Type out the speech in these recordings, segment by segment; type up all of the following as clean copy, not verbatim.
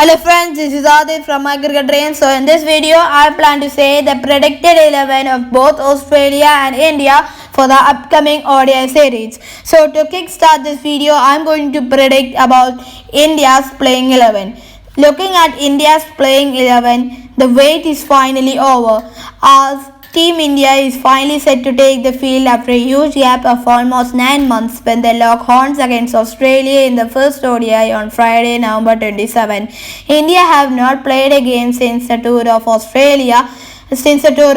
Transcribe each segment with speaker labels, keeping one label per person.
Speaker 1: Hello friends, this is Adit from Aggregate Drain. So in this video, I plan to say the predicted 11 of both Australia and India for the upcoming ODI series. So to kickstart this video, I'm going to predict about India's playing 11. Looking at India's playing 11, the wait is finally over as Team India is finally set to take the field after a huge gap of almost 9 months when they lock horns against Australia in the first ODI on Friday, November 27. India have not played a game since the tour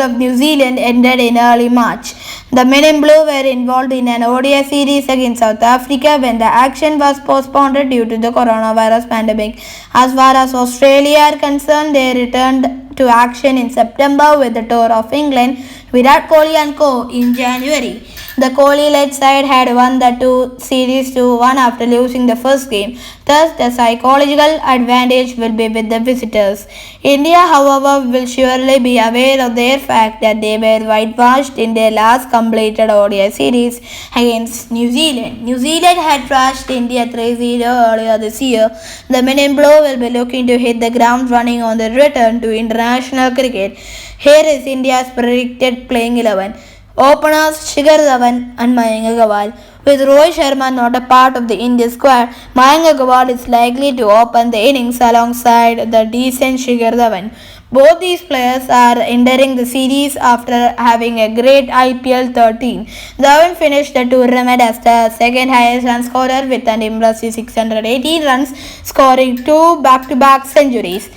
Speaker 1: of New Zealand ended in early March. The men in blue were involved in an ODI series against South Africa when the action was postponed due to the coronavirus pandemic. As far as Australia are concerned, they returned to action in September with the tour of England, Virat Kohli and co in January. The Kohli-led side had won the series 2-1 after losing the first game. Thus, the psychological advantage will be with the visitors. India, however, will surely be aware of their fact that they were whitewashed in their last completed ODI series against New Zealand. New Zealand had thrashed India 3-0 earlier this year. The men in blue will be looking to hit the ground running on the return to international cricket. Here is India's predicted playing 11. Openers Shikhar Dhawan and Mayank Agarwal. With Rohit Sharma not a part of the India squad, Mayank Agarwal is likely to open the innings alongside the decent Shikhar Dhawan. Both these players are entering the series after having a great IPL 13. Dhawan finished the tournament as the second highest run scorer with an impressive 618 runs, scoring 2 back-to-back centuries.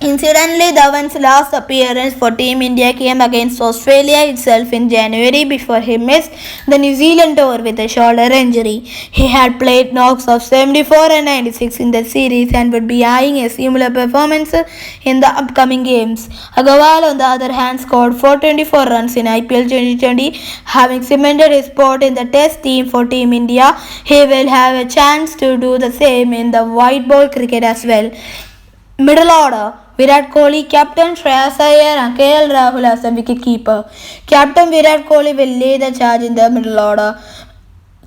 Speaker 1: Incidentally, Dhawan's last appearance for Team India came against Australia itself in January before he missed the New Zealand tour with a shoulder injury. He had played knocks of 74 and 96 in the series and would be eyeing a similar performance in the upcoming games. Agarwal, on the other hand, scored 424 runs in IPL 2020, having cemented his spot in the Test team for Team India. He will have a chance to do the same in the white ball cricket as well. Middle order: Virat Kohli, Captain Shreyas Iyer and KL Rahul as the wicketkeeper. Captain Virat Kohli will lead the charge in the middle order.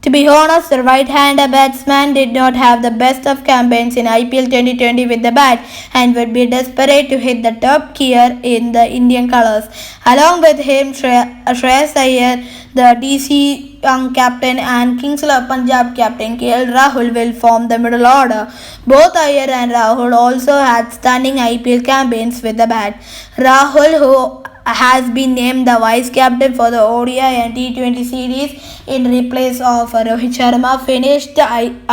Speaker 1: To be honest, the right-hander batsman did not have the best of campaigns in IPL 2020 with the bat and would be desperate to hit the top gear in the Indian colours. Along with him, Shreyas Iyer, the DC young captain, and Kings of Punjab captain KL Rahul will form the middle order. Both Iyer and Rahul also had stunning IPL campaigns with the bat. Rahul, who has been named the vice captain for the ODI and T20 series in replace of Rohit Sharma, finished the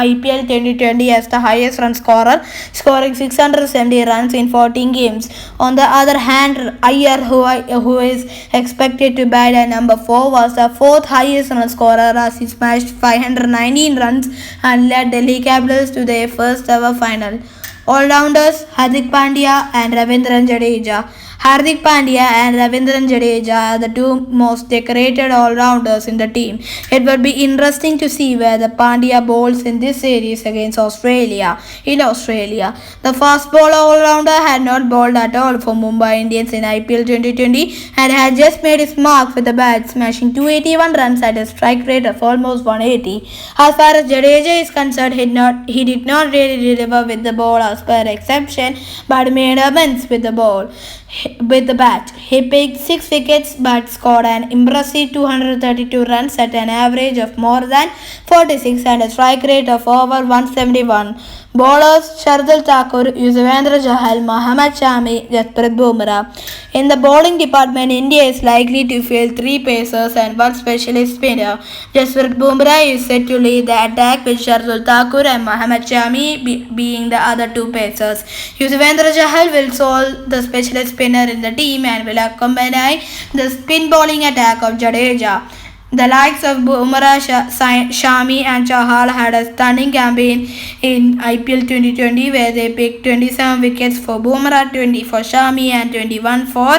Speaker 1: IPL 2020 as the highest run scorer, scoring 670 runs in 14 games. On the other hand, Iyer, who is expected to bat at number 4, was the fourth highest run scorer as he smashed 519 runs and led Delhi Capitals to their first ever final. All-rounders Hardik Pandya and Ravindra Jadeja. Hardik Pandya and Ravindra Jadeja are the two most decorated all-rounders in the team. It would be interesting to see where the Pandya bowls in this series against Australia. The fast bowler all-rounder had not bowled at all for Mumbai Indians in IPL 2020 and had just made his mark with the bat, smashing 281 runs at a strike rate of almost 180. As far as Jadeja is concerned, he did not really deliver with the ball as per exception, but made amends with the bat. He picked 6 wickets but scored an impressive 232 runs at an average of more than 46 and a strike rate of over 171. Bowlers Shardul Thakur, Yuzvendra Chahal, Mohammad Shami, Jasprit Bumrah. In the bowling department, India is likely to field 3 pacers and 1 specialist spinner. Jasprit Bumrah is set to lead the attack with Shardul Thakur and Mohammad Shami being the other 2 pacers. Yuzvendra Chahal will solve the specialist spinner in the team and will accompany the spin bowling attack of Jadeja. The likes of Bumrah, Shami and Chahal had a stunning campaign in IPL 2020 where they picked 27 wickets for Bumrah, 20 for Shami and 21 for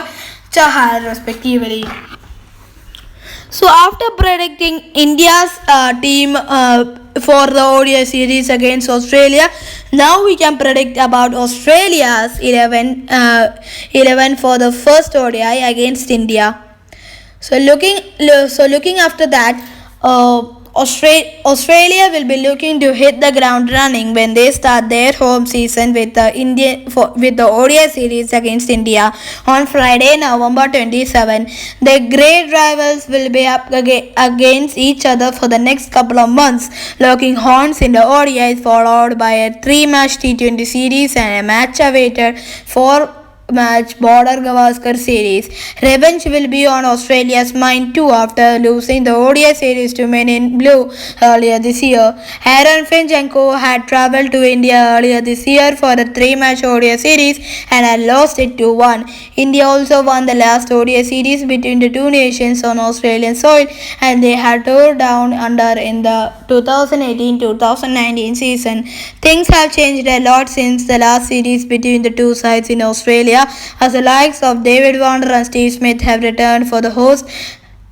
Speaker 1: Chahal respectively. So after predicting India's team for the ODI series against Australia, now we can predict about Australia's 11 for the first ODI against India. So looking after that, Australia will be looking to hit the ground running when they start their home season with with the ODI series against India on Friday, November 27. The great rivals will be up against each other for the next couple of months, locking horns in the ODIs, followed by a three-match T20 series and a match awaited for match Border Gavaskar series. Revenge will be on Australia's mind too after losing the ODI series to Men in Blue earlier this year. Aaron Finch and co had travelled to India earlier this year for a three-match ODI series and had lost it 2-1. India also won the last ODI series between the two nations on Australian soil, and they had tore down under in the 2018-2019 season. Things have changed a lot since the last series between the two sides in Australia, as the likes of David Warner and Steve Smith have returned for the host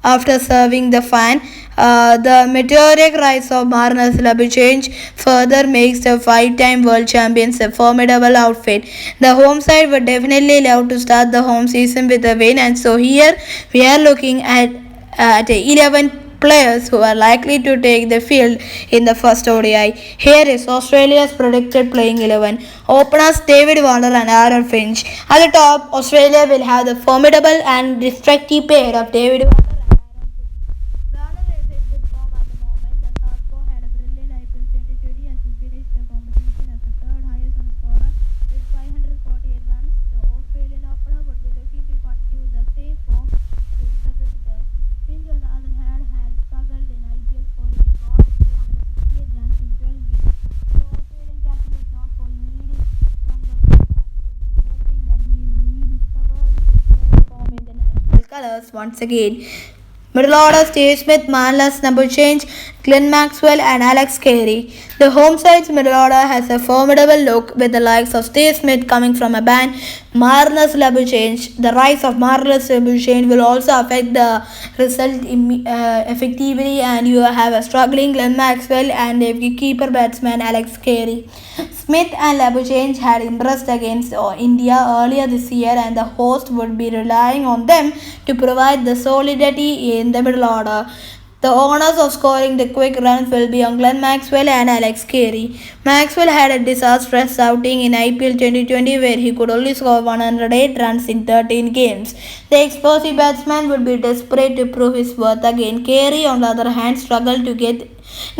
Speaker 1: after serving the fan. The meteoric rise of Marnus Labuschagne further makes the five-time world champions a formidable outfit. The home side would definitely love to start the home season with a win, and so here we are looking at 11 players who are likely to take the field in the first ODI. Here is Australia's predicted playing 11. Openers David Warner and Aaron Finch. At the top, Australia will have the formidable and destructive pair of David Warner. Colors once again. Middle order Steve Smith, Marnus Labuschagne, Glenn Maxwell and Alex Carey. The home side's middle order has a formidable look with the likes of Steve Smith coming from a ban, Marnus Labuschagne. The rise of Marnus Labuschagne will also affect the result effectively, and you have a struggling Glenn Maxwell and a keeper batsman Alex Carey. Smith and Labuschagne had impressed against India earlier this year, and the host would be relying on them to provide the solidity in the middle order. The honors of scoring the quick runs will be on Glenn Maxwell and Alex Carey. Maxwell had a disastrous outing in IPL 2020 where he could only score 108 runs in 13 games. The explosive batsman would be desperate to prove his worth again. Carey, on the other hand, struggled to get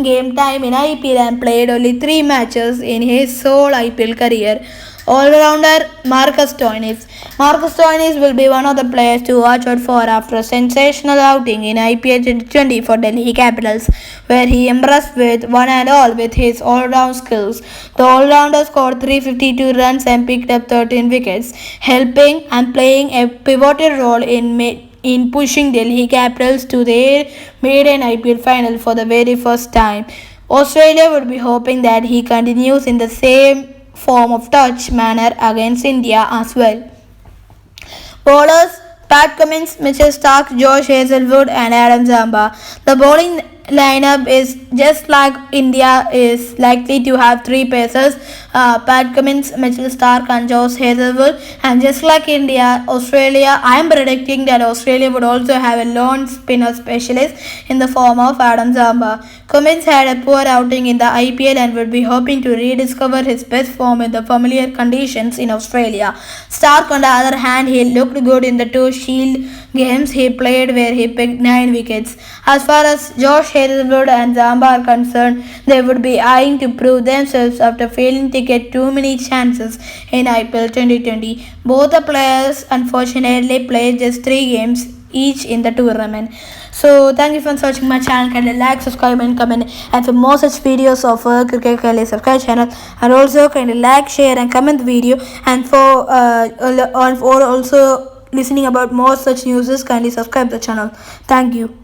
Speaker 1: game time in IPL and played only 3 matches in his sole IPL career. All-rounder Marcus Stoinis. Marcus Stoinis will be one of the players to watch out for after a sensational outing in IPL 2020 for Delhi Capitals, where he impressed with one and all with his all-round skills. The all-rounder scored 352 runs and picked up 13 wickets, helping and playing a pivotal role in pushing Delhi Capitals to their maiden IPL final for the very first time. Australia would be hoping that he continues in the same form of touch manner against India as well. Bowlers Pat Cummins, Mitchell Starc, Josh Hazlewood and Adam Zamba. The bowling lineup is just like India is likely to have 3 pacers, Pat Cummins, Mitchell Starc and Josh Hazlewood, and just like India, Australia, I am predicting that Australia would also have a lone spinner specialist in the form of Adam Zamba. Cummins had a poor outing in the IPL and would be hoping to rediscover his best form in the familiar conditions in Australia. Starc, on the other hand, he looked good in the 2 Shield games he played where he picked 9 wickets. As far as Josh Hazlewood and Zamba are concerned, they would be eyeing to prove themselves after failing to get too many chances in IPL 2020. Both the players unfortunately played just 3 games each in the tournament. So thank you for watching my channel. Kindly like, subscribe and comment, and for more such videos of cricket, kindly subscribe channel, and also kindly like, share and comment the video, and for also listening about more such news, kindly subscribe the channel. Thank you.